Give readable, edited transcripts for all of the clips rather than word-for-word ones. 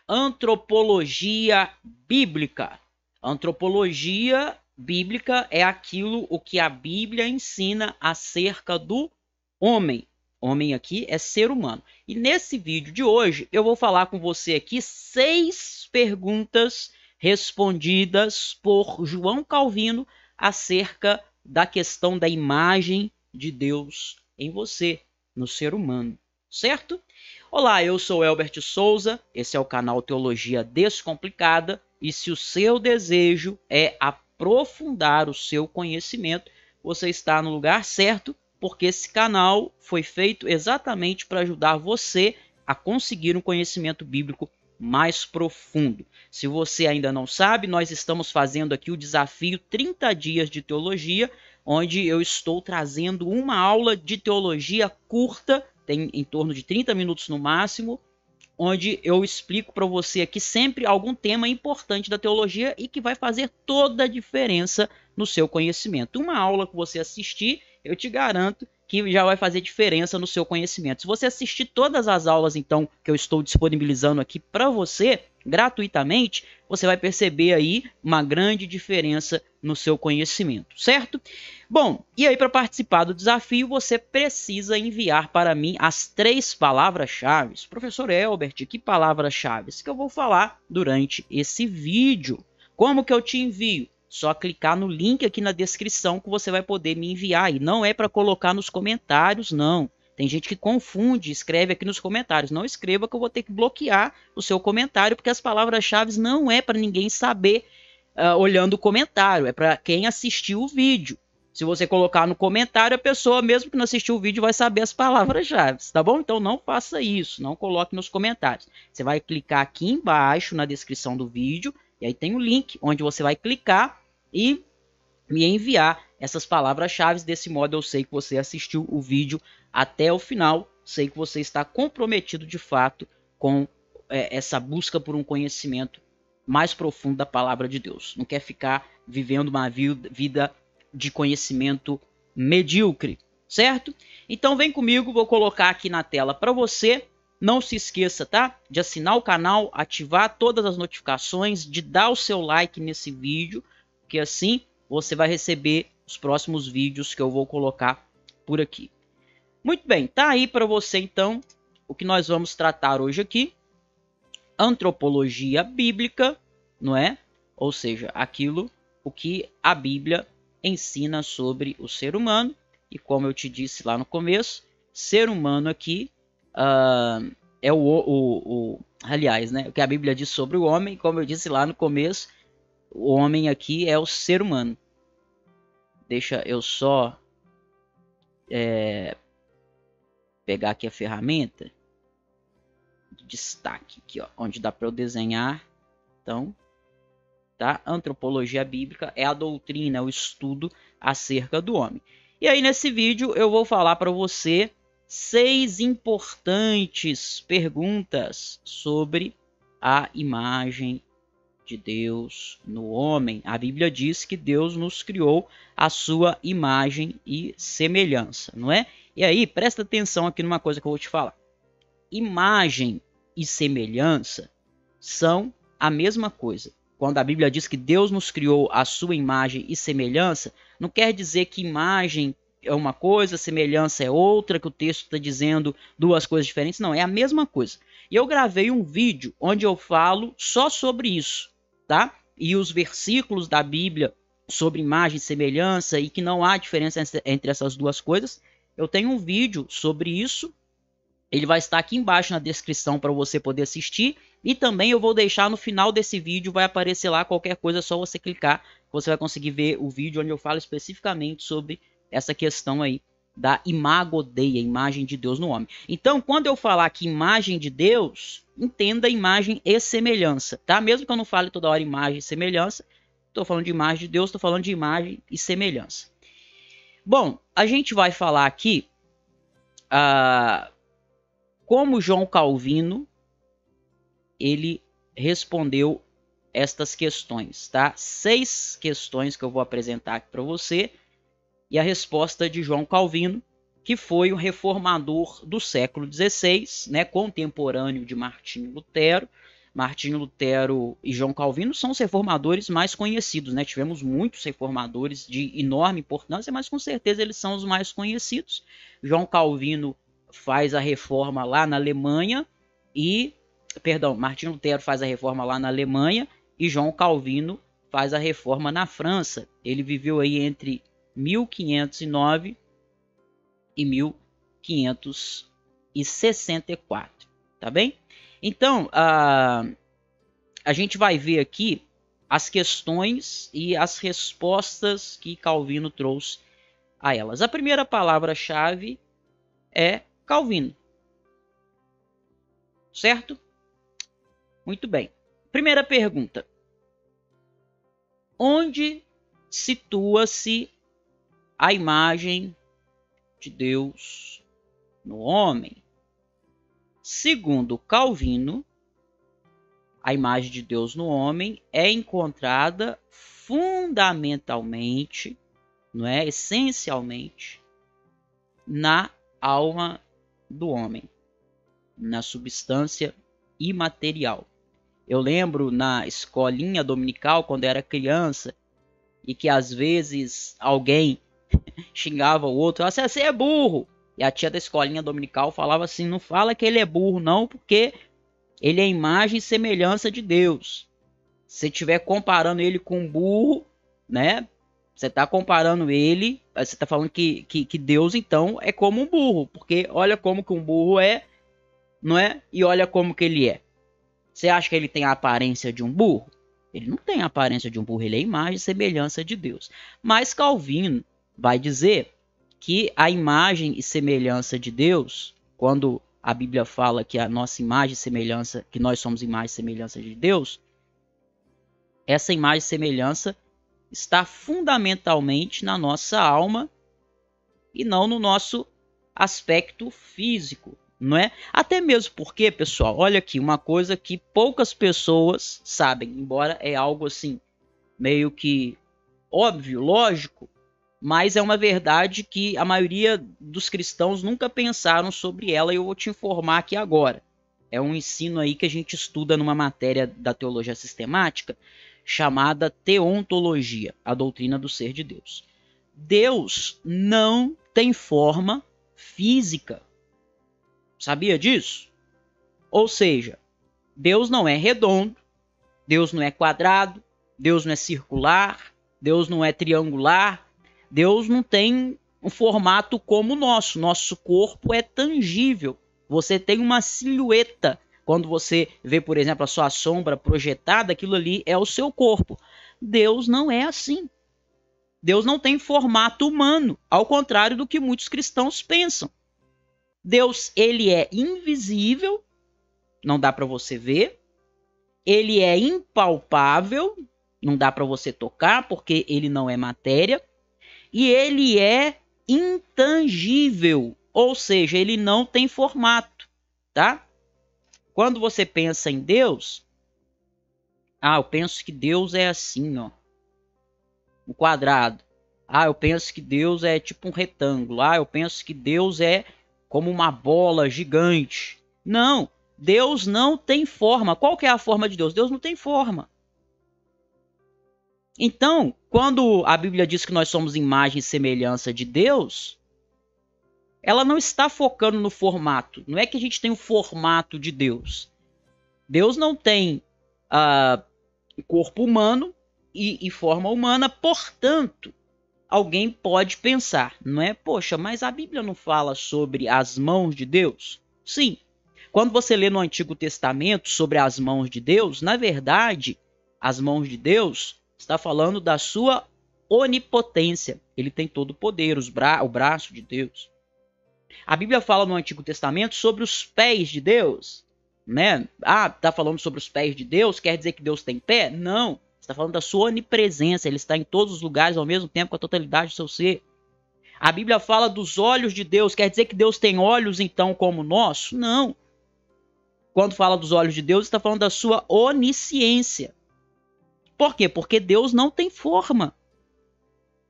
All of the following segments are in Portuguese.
antropologia bíblica. Antropologia bíblica é aquilo o que a Bíblia ensina acerca do homem. Homem aqui é ser humano. E nesse vídeo de hoje eu vou falar com você aqui 6 perguntas respondidas por João Calvino acerca da questão da imagem de Deus em você, no ser humano, certo? Olá, eu sou Elbert Souza, esse é o canal Teologia Descomplicada, e se o seu desejo é aprofundar o seu conhecimento, você está no lugar certo, porque esse canal foi feito exatamente para ajudar você a conseguir um conhecimento bíblico mais profundo. Se você ainda não sabe, nós estamos fazendo aqui o desafio 30 dias de teologia, onde eu estou trazendo uma aula de teologia curta, tem em torno de 30 minutos no máximo, onde eu explico para você aqui sempre algum tema importante da teologia e que vai fazer toda a diferença no seu conhecimento. Uma aula que você assistir, eu te garanto que já vai fazer diferença no seu conhecimento. Se você assistir todas as aulas, então, que eu estou disponibilizando aqui para você, gratuitamente, você vai perceber aí uma grande diferença no seu conhecimento, certo? Bom, e aí para participar do desafio, você precisa enviar para mim as 3 palavras-chave. Professor Elbert, que palavras-chave? Que eu vou falar durante esse vídeo. Como que eu te envio? Só clicar no link aqui na descrição que você vai poder me enviar. E não é para colocar nos comentários, não. Tem gente que confunde, escreve aqui nos comentários. Não escreva que eu vou ter que bloquear o seu comentário, porque as palavras-chave não é para ninguém saber olhando o comentário. É para quem assistiu o vídeo. Se você colocar no comentário, a pessoa, mesmo que não assistiu o vídeo, vai saber as palavras-chave, tá bom? Então não faça isso, não coloque nos comentários. Você vai clicar aqui embaixo na descrição do vídeo, e aí tem um link onde você vai clicar e me enviar essas palavras-chave. Desse modo eu sei que você assistiu o vídeo até o final, sei que você está comprometido de fato com essa busca por um conhecimento mais profundo da palavra de Deus. Não quer ficar vivendo uma vida de conhecimento medíocre, certo? Então vem comigo, vou colocar aqui na tela para você. Não se esqueça, tá? De assinar o canal, ativar todas as notificações, de dar o seu like nesse vídeo, que assim você vai receber os próximos vídeos que eu vou colocar por aqui. Muito bem, tá aí para você então o que nós vamos tratar hoje aqui. Antropologia bíblica, não é? Ou seja, aquilo o que a Bíblia ensina sobre o ser humano. E como eu te disse lá no começo, ser humano aqui é aliás, né, o que a Bíblia diz sobre o homem. Como eu disse lá no começo, o homem aqui é o ser humano. Deixa eu só pegar aqui a ferramenta de destaque aqui, ó, onde dá para eu desenhar. Então, tá? Antropologia bíblica é a doutrina, é o estudo acerca do homem. E aí nesse vídeo eu vou falar para você 6 importantes perguntas sobre a imagem de Deus no homem. A Bíblia diz que Deus nos criou à sua imagem e semelhança, não é? E aí presta atenção aqui numa coisa que eu vou te falar. Imagem e semelhança são a mesma coisa. Quando a Bíblia diz que Deus nos criou à sua imagem e semelhança, não quer dizer que imagem é uma coisa, semelhança é outra, que o texto está dizendo 2 coisas diferentes. Não, é a mesma coisa. E eu gravei um vídeo onde eu falo só sobre isso, tá? E os versículos da Bíblia sobre imagem e semelhança e que não há diferença entre essas 2 coisas. Eu tenho um vídeo sobre isso. Ele vai estar aqui embaixo na descrição para você poder assistir. E também eu vou deixar no final desse vídeo, vai aparecer lá qualquer coisa, é só você clicar. Você vai conseguir ver o vídeo onde eu falo especificamente sobre essa questão aí da imago Dei, a imagem de Deus no homem. Então, quando eu falar que imagem de Deus, entenda imagem e semelhança, tá? Mesmo que eu não fale toda hora imagem e semelhança, estou falando de imagem de Deus, estou falando de imagem e semelhança. Bom, a gente vai falar aqui como João Calvino ele respondeu estas questões, tá? 6 questões que eu vou apresentar aqui para você e a resposta de João Calvino, que foi um reformador do século XVI, né, contemporâneo de Martinho Lutero, Martinho Lutero e João Calvino são os reformadores mais conhecidos, né? Tivemos muitos reformadores de enorme importância, mas com certeza eles são os mais conhecidos. João Calvino faz a reforma lá na Alemanha Martinho Lutero faz a reforma lá na Alemanha e João Calvino faz a reforma na França. Ele viveu aí entre 1509 e 1564, tá bem? Então, a gente vai ver aqui as questões e as respostas que Calvino trouxe a elas. A primeira palavra-chave é Calvino. Certo? Muito bem. Primeira pergunta. Onde situa-se a imagem de Deus no homem? Segundo Calvino, a imagem de Deus no homem é encontrada fundamentalmente, não é, essencialmente, na alma do homem, na substância imaterial. Eu lembro na escolinha dominical, quando era criança, e que às vezes alguém xingava o outro, você é burro. E a tia da escolinha dominical falava assim, não fala que ele é burro não, porque ele é imagem e semelhança de Deus. Se você estiver comparando ele com um burro, né? Você está comparando ele, você está falando que Deus então é como um burro, porque olha como que um burro é, não é? E olha como que ele é. Você acha que ele tem a aparência de um burro? Ele não tem a aparência de um burro, ele é imagem e semelhança de Deus. Mas Calvino vai dizer que a imagem e semelhança de Deus, quando a Bíblia fala que a nossa imagem e semelhança, que nós somos imagem e semelhança de Deus, essa imagem e semelhança está fundamentalmente na nossa alma e não no nosso aspecto físico, não é? Até mesmo porque, pessoal, olha aqui, uma coisa que poucas pessoas sabem, embora é algo assim, meio que óbvio, lógico, mas é uma verdade que a maioria dos cristãos nunca pensaram sobre ela e eu vou te informar aqui agora. É um ensino aí que a gente estuda numa matéria da teologia sistemática chamada teontologia, a doutrina do ser de Deus. Deus não tem forma física. Sabia disso? Ou seja, Deus não é redondo, Deus não é quadrado, Deus não é circular, Deus não é triangular, Deus não tem um formato como o nosso. Nosso corpo é tangível. Você tem uma silhueta. Quando você vê, por exemplo, a sua sombra projetada, aquilo ali é o seu corpo. Deus não é assim. Deus não tem formato humano, ao contrário do que muitos cristãos pensam. Deus, ele é invisível, não dá para você ver. Ele é impalpável, não dá para você tocar, porque ele não é matéria. E ele é intangível, ou seja, ele não tem formato, tá? Quando você pensa em Deus, eu penso que Deus é assim, ó, um quadrado. Eu penso que Deus é tipo um retângulo. Eu penso que Deus é como uma bola gigante. Não, Deus não tem forma. Qual que é a forma de Deus? Deus não tem forma. Então, quando a Bíblia diz que nós somos imagem e semelhança de Deus, ela não está focando no formato. Não é que a gente tem o formato de Deus. Deus não tem corpo humano e forma humana, portanto, alguém pode pensar, não é? Poxa, mas a Bíblia não fala sobre as mãos de Deus? Sim. Quando você lê no Antigo Testamento sobre as mãos de Deus, na verdade, as mãos de Deus está falando da sua onipotência. Ele tem todo o poder, o braço de Deus. A Bíblia fala no Antigo Testamento sobre os pés de Deus, né? Está falando sobre os pés de Deus, quer dizer que Deus tem pé? Não. Está falando da sua onipresença. Ele está em todos os lugares ao mesmo tempo com a totalidade do seu ser. A Bíblia fala dos olhos de Deus, quer dizer que Deus tem olhos então como o nosso? Não. Quando fala dos olhos de Deus, está falando da sua onisciência. Por quê? Porque Deus não tem forma.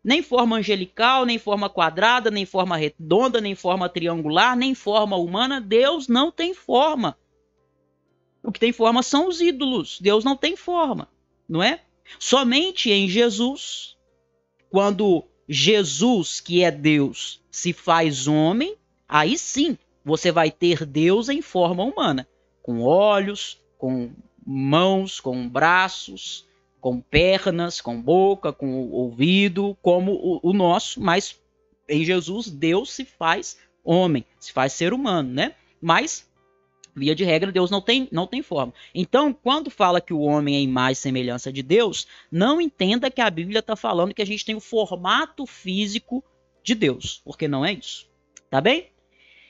Nem forma angelical, nem forma quadrada, nem forma redonda, nem forma triangular, nem forma humana. Deus não tem forma. O que tem forma são os ídolos. Deus não tem forma, não é? Somente em Jesus, quando Jesus, que é Deus, se faz homem, aí sim você vai ter Deus em forma humana, com olhos, com mãos, com braços, com pernas, com boca, com ouvido, como o nosso, mas em Jesus Deus se faz homem, se faz ser humano, né? Mas via de regra, Deus não tem forma. Então, quando fala que o homem é imagem e semelhança de Deus, não entenda que a Bíblia está falando que a gente tem o formato físico de Deus, porque não é isso. Tá bem?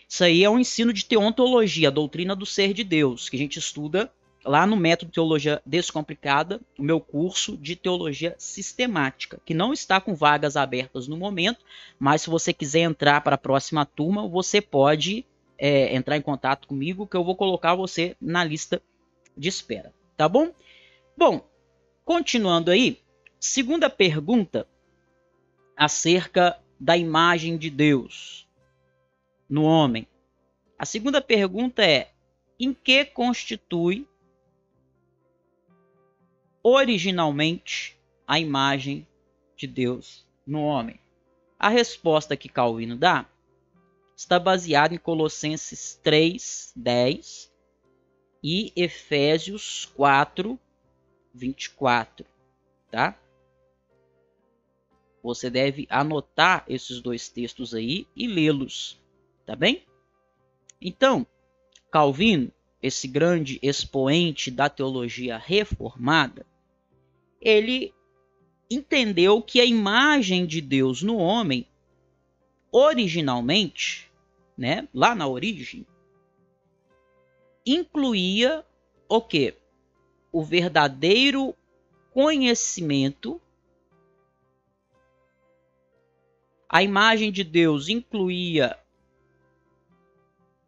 Isso aí é um ensino de teontologia, a doutrina do ser de Deus, que a gente estuda lá no Método Teologia Descomplicada, o meu curso de teologia sistemática, que não está com vagas abertas no momento, mas se você quiser entrar para a próxima turma, você pode entrar em contato comigo, que eu vou colocar você na lista de espera, tá bom? Bom, continuando aí, segunda pergunta acerca da imagem de Deus no homem. A segunda pergunta é: em que constitui originalmente a imagem de Deus no homem? A resposta que Calvino dá está baseada em Colossenses 3:10 e Efésios 4:24, tá? Você deve anotar esses dois textos aí e lê-los, tá bem? Então, Calvino, esse grande expoente da teologia reformada, ele entendeu que a imagem de Deus no homem, originalmente, né, lá na origem, incluía o quê? O verdadeiro conhecimento. A imagem de Deus incluía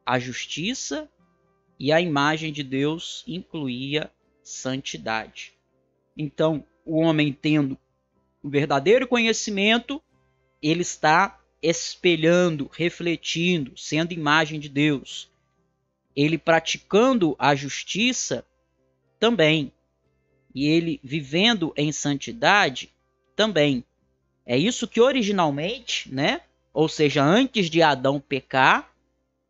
a justiça e a imagem de Deus incluía santidade. Então, o homem tendo o verdadeiro conhecimento, ele está espelhando, refletindo, sendo imagem de Deus. Ele praticando a justiça também. E ele vivendo em santidade também. É isso que originalmente, né? Ou seja, antes de Adão pecar,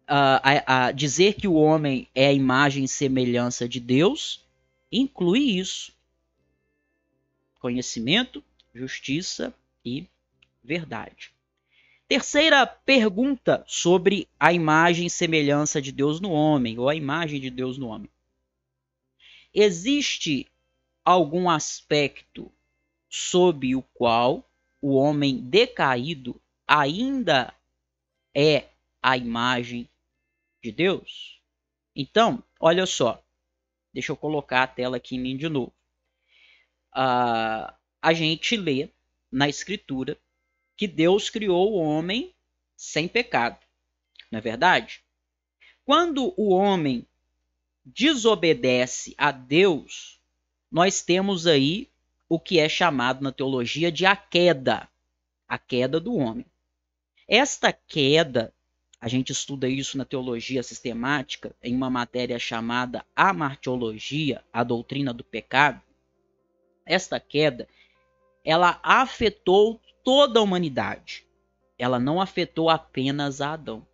a dizer que o homem é a imagem e semelhança de Deus, inclui isso. Conhecimento, justiça e verdade. Terceira pergunta sobre a imagem e semelhança de Deus no homem, ou a imagem de Deus no homem. Existe algum aspecto sob o qual o homem decaído ainda é a imagem de Deus? Então, olha só. Deixa eu colocar a tela aqui em mim de novo. A gente lê na Escritura que Deus criou o homem sem pecado. Não é verdade? Quando o homem desobedece a Deus, nós temos aí o que é chamado na teologia de a queda do homem. Esta queda, a gente estuda isso na teologia sistemática, em uma matéria chamada amartiologia, a doutrina do pecado. Esta queda, ela afetou toda a humanidade. Ela não afetou apenas a Adão.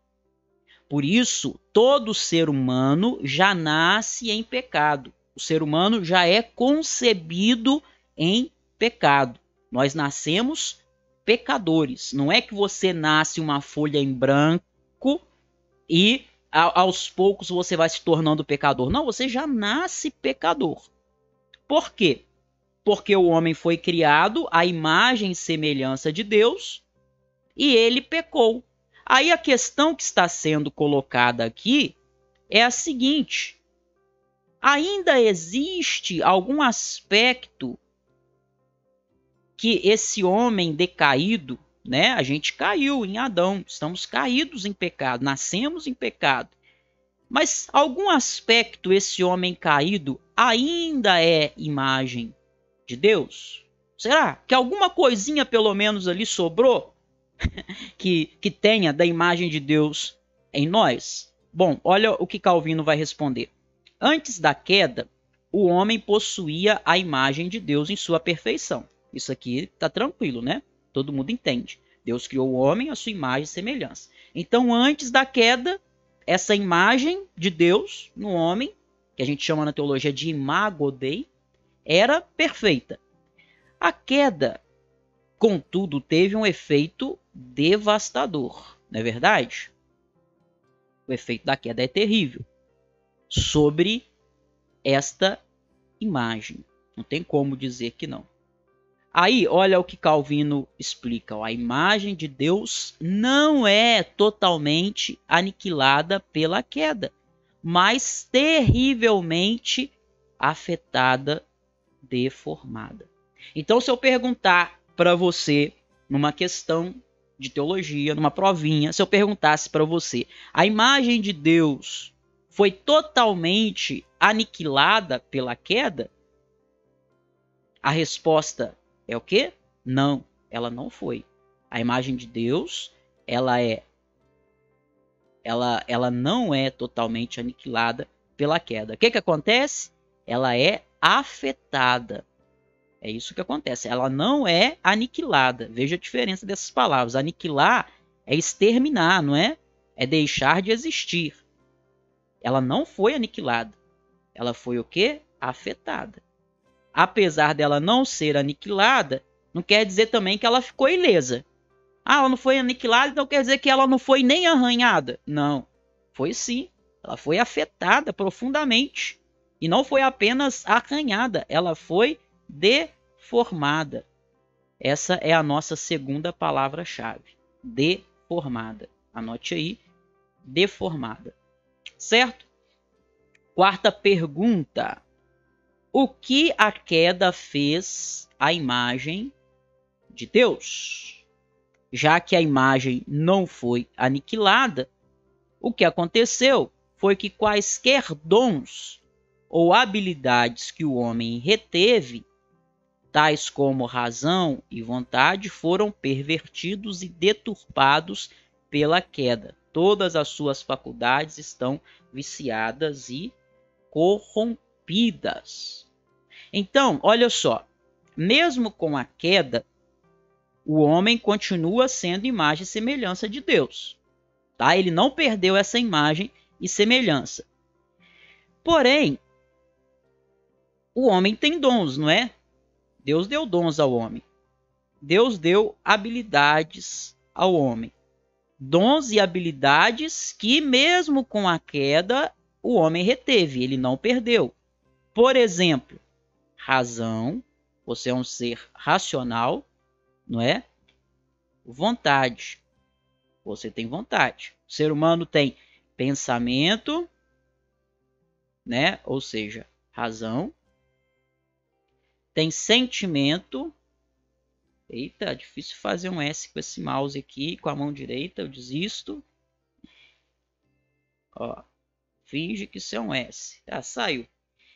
Por isso, todo ser humano já nasce em pecado. O ser humano já é concebido em pecado. Nós nascemos pecadores. Não é que você nasce uma folha em branco e aos poucos você vai se tornando pecador. Não, você já nasce pecador. Por quê? Porque o homem foi criado à imagem e semelhança de Deus e ele pecou. Aí a questão que está sendo colocada aqui é a seguinte: ainda existe algum aspecto que esse homem decaído, né? A gente caiu em Adão, estamos caídos em pecado, nascemos em pecado. Mas algum aspecto esse homem caído ainda é imagem de Deus? Será que alguma coisinha pelo menos ali sobrou que tenha da imagem de Deus em nós? Bom, olha o que Calvino vai responder. Antes da queda, o homem possuía a imagem de Deus em sua perfeição. Isso aqui está tranquilo, né? Todo mundo entende. Deus criou o homem à sua imagem e semelhança. Então, antes da queda, essa imagem de Deus no homem, que a gente chama na teologia de imago Dei, era perfeita. A queda, contudo, teve um efeito devastador, não é verdade? O efeito da queda é terrível sobre esta imagem. Não tem como dizer que não. Aí, olha o que Calvino explica. Ó, a imagem de Deus não é totalmente aniquilada pela queda, mas terrivelmente afetada, deformada. Então, se eu perguntar para você, numa questão de teologia, numa provinha, se eu perguntasse para você, a imagem de Deus foi totalmente aniquilada pela queda? A resposta é o quê? Não, ela não foi. A imagem de Deus, ela não é totalmente aniquilada pela queda. O que acontece? Ela é afetada. É isso que acontece. Ela não é aniquilada. Veja a diferença dessas palavras. Aniquilar é exterminar, não é? É deixar de existir. Ela não foi aniquilada. Ela foi o quê? Afetada. Apesar dela não ser aniquilada, não quer dizer também que ela ficou ilesa. Ah, ela não foi aniquilada, então quer dizer que ela não foi nem arranhada. Não, foi sim. Ela foi afetada profundamente. E não foi apenas arranhada, ela foi deformada. Essa é a nossa segunda palavra-chave. Deformada. Anote aí. Deformada. Certo? Quarta pergunta. O que a queda fez à imagem de Deus? Já que a imagem não foi aniquilada, o que aconteceu foi que quaisquer dons ou habilidades que o homem reteve, tais como razão e vontade, foram pervertidos e deturpados pela queda. Todas as suas faculdades estão viciadas e corrompidas. Então, olha só, mesmo com a queda, o homem continua sendo imagem e semelhança de Deus. Tá? Ele não perdeu essa imagem e semelhança. Porém, o homem tem dons, não é? Deus deu dons ao homem. Deus deu habilidades ao homem. Dons e habilidades que, mesmo com a queda, o homem reteve, ele não perdeu. Por exemplo, razão, você é um ser racional, não é? Vontade, você tem vontade. O ser humano tem pensamento, né? Ou seja, razão. Tem sentimento. Eita, difícil fazer um S com esse mouse aqui, com a mão direita, eu desisto. Ó, finge que isso é um S. Ah, saiu.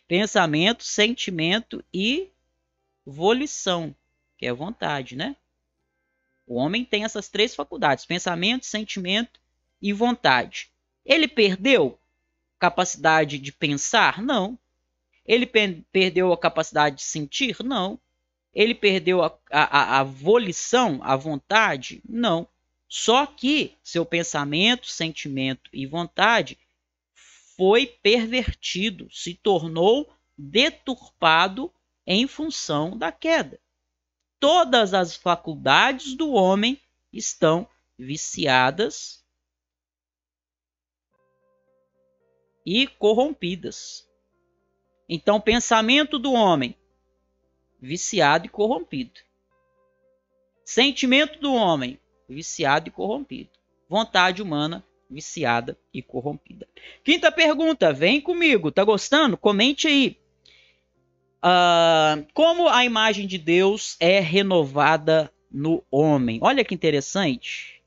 Pensamento, sentimento e volição, que é vontade, né? O homem tem essas três faculdades: pensamento, sentimento e vontade. Ele perdeu capacidade de pensar? Não. Ele perdeu a capacidade de sentir? Não. Ele perdeu a volição, a vontade? Não. Só que seu pensamento, sentimento e vontade foi pervertido, se tornou deturpado em função da queda. Todas as faculdades do homem estão viciadas e corrompidas. Então, o pensamento do homem, viciado e corrompido. Sentimento do homem, viciado e corrompido. Vontade humana, viciada e corrompida. Quinta pergunta, vem comigo, tá gostando? Comente aí. Como a imagem de Deus é renovada no homem? Olha que interessante.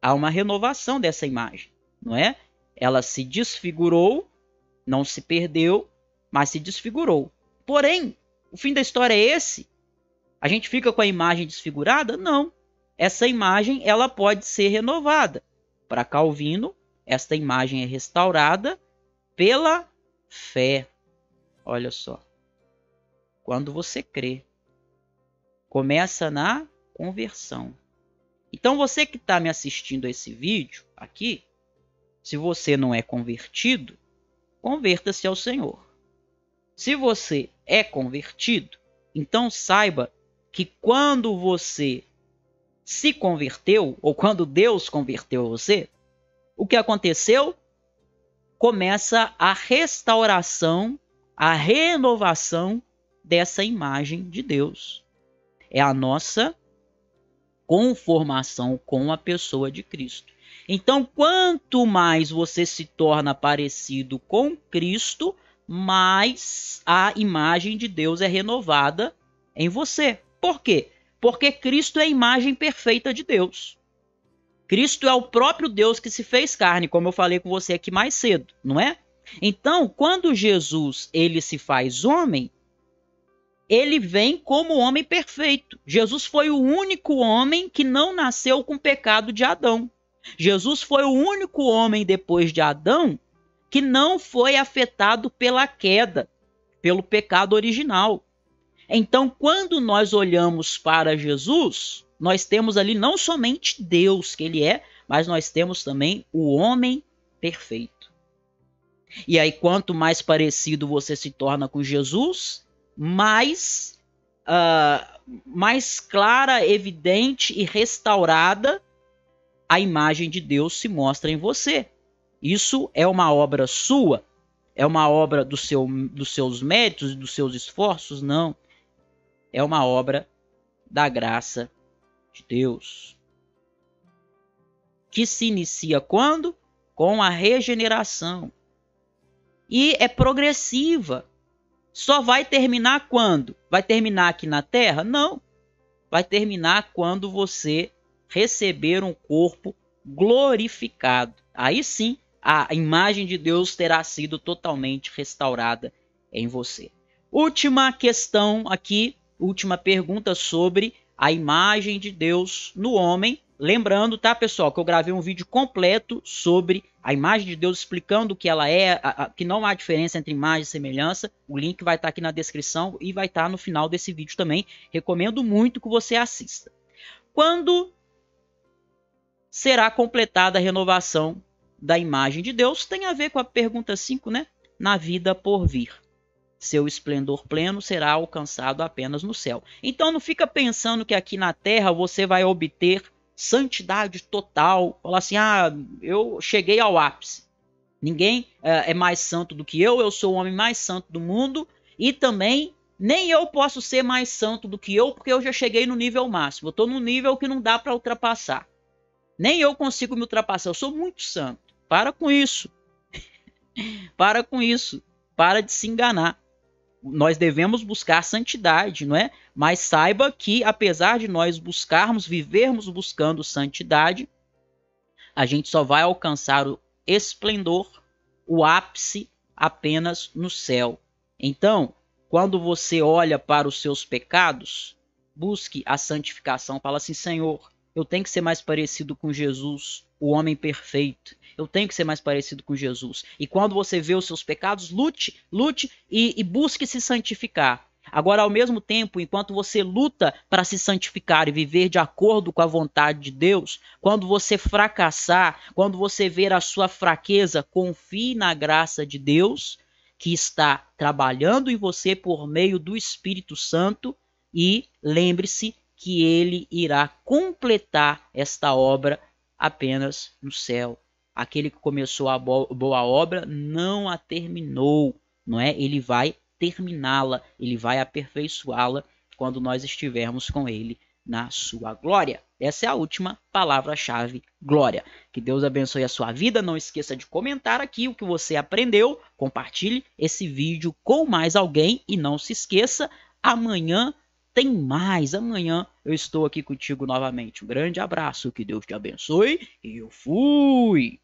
Há uma renovação dessa imagem, não é? Ela se desfigurou, não se perdeu, mas se desfigurou. Porém, o fim da história é esse? A gente fica com a imagem desfigurada? Não. Essa imagem ela pode ser renovada. Para Calvino, esta imagem é restaurada pela fé. Olha só. Quando você crê, começa na conversão. Então você que está me assistindo a esse vídeo aqui, se você não é convertido, converta-se ao Senhor. Se você é convertido, então saiba que quando você se converteu, ou quando Deus converteu você, o que aconteceu? Começa a restauração, a renovação dessa imagem de Deus. É a nossa conformação com a pessoa de Cristo. Então, quanto mais você se torna parecido com Cristo, mais a imagem de Deus é renovada em você. Por quê? Porque Cristo é a imagem perfeita de Deus. Cristo é o próprio Deus que se fez carne, como eu falei com você aqui mais cedo, não é? Então, quando Jesus ele se faz homem, ele vem como homem perfeito. Jesus foi o único homem que não nasceu com o pecado de Adão. Jesus foi o único homem depois de Adão que não foi afetado pela queda, pelo pecado original. Então, quando nós olhamos para Jesus, nós temos ali não somente Deus que ele é, mas nós temos também o homem perfeito. E aí, quanto mais parecido você se torna com Jesus, mais clara, evidente e restaurada a imagem de Deus se mostra em você. Isso é uma obra sua? É uma obra dos seus méritos e dos seus esforços? Não. É uma obra da graça de Deus. Que se inicia quando? Com a regeneração. E é progressiva. Só vai terminar quando? Vai terminar aqui na Terra? Não. Vai terminar quando você receber um corpo glorificado. Aí sim, a imagem de Deus terá sido totalmente restaurada em você. Última questão aqui, última pergunta sobre a imagem de Deus no homem. Lembrando, tá, pessoal, que eu gravei um vídeo completo sobre a imagem de Deus, explicando o que ela é, que não há diferença entre imagem e semelhança. O link vai estar aqui na descrição e vai estar no final desse vídeo também. Recomendo muito que você assista. Quando será completada a renovação da imagem de Deus? Tem a ver com a pergunta 5, né? Na vida por vir. Seu esplendor pleno será alcançado apenas no céu. Então não fica pensando que aqui na terra você vai obter santidade total. Falar assim, eu cheguei ao ápice. Ninguém é mais santo do que eu sou o homem mais santo do mundo e também nem eu posso ser mais santo do que eu, porque eu já cheguei no nível máximo. Eu estou num nível que não dá para ultrapassar. Nem eu consigo me ultrapassar, eu sou muito santo. Para com isso. Para com isso. Para de se enganar. Nós devemos buscar santidade, não é? Mas saiba que, apesar de nós vivermos buscando santidade, a gente só vai alcançar o esplendor, o ápice, apenas no céu. Então, quando você olha para os seus pecados, busque a santificação. Fala assim, Senhor, eu tenho que ser mais parecido com Jesus, o homem perfeito. Eu tenho que ser mais parecido com Jesus. E quando você vê os seus pecados, lute e busque se santificar. Agora, ao mesmo tempo, enquanto você luta para se santificar e viver de acordo com a vontade de Deus, quando você fracassar, quando você ver a sua fraqueza, confie na graça de Deus, que está trabalhando em você por meio do Espírito Santo, e lembre-se que ele irá completar esta obra apenas no céu. Aquele que começou a boa obra não a terminou, não é? Ele vai terminá-la, ele vai aperfeiçoá-la quando nós estivermos com ele na sua glória. Essa é a última palavra-chave, glória. Que Deus abençoe a sua vida. Não esqueça de comentar aqui o que você aprendeu. Compartilhe esse vídeo com mais alguém e não se esqueça, amanhã tem mais. Amanhã eu estou aqui contigo novamente. Um grande abraço, que Deus te abençoe e eu fui!